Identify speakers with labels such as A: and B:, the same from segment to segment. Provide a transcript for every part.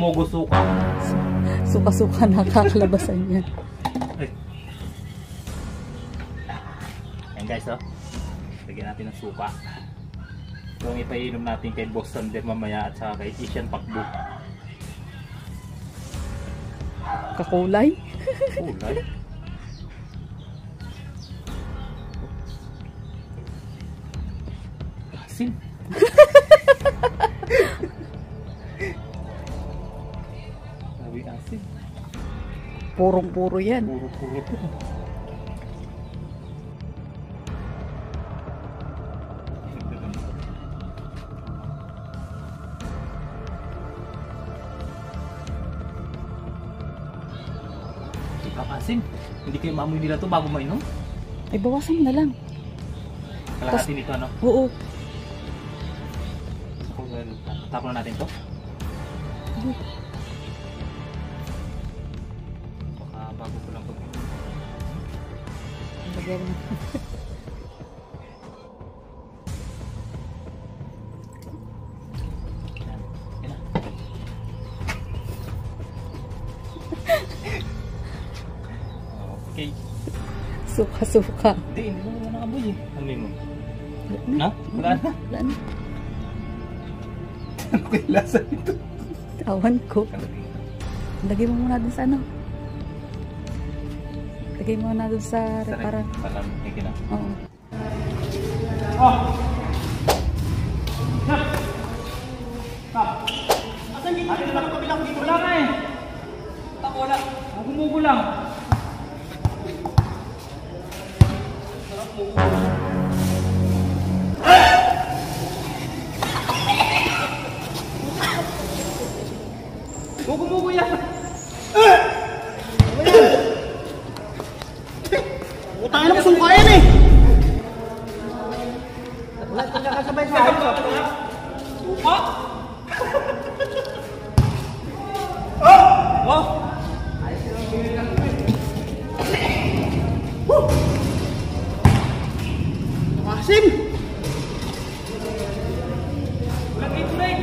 A: Mugo suka.
B: Suka-suka na kakalabasan yan.
A: Ayan guys, oh. Lagyan natin ng suka. Yung ipainom natin kay Boss Sander mamaya at saka kay Asian Pakbo.
B: Kakulay?
A: Kulay? Asin. Sabi asin.
B: Purong-puro yan.
A: Puro-puro ito. Asin. Hindi kayo maamoy nila to bago mainom?
B: Ay, bawasan na lang.
A: Kalahati nito, ano?
B: Oo.
A: Tapon na natin to? Baka bago ko lang pag-inom.
B: Lagyan na.
A: Okay.
B: Suka-suka.
A: Hindi mo na nakaboy eh. Amoy mo. Na? Wala na?
B: Wala na.
A: Ano kayo lasa nito?
B: Tawan ko. Lagay mo muna dun sa ano. Lagay mo muna dun sa repara.
A: Alam, hindi na.
B: Oo.
A: Oh! Stop! Stop! Asan dito? Atin lang kabilang dito. Wala na eh. Tako wala. Mugo lang. Mugo yan.
C: Utangin na kusong kaya yan eh. Wala ka kasabay sa akin.
A: Suka? Oh!
C: Asim!
A: Lagi ito rin!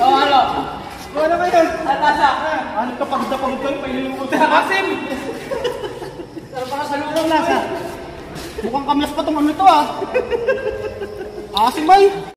C: Ano? Ano ba yun?
A: Atasa!
C: Ano ka pagod kayo? Pailimutan ko.
A: Asim!
C: Pero baka sa loob ng lasa. Mukhang kamlas pa itong ano ito ah. Asim ba eh?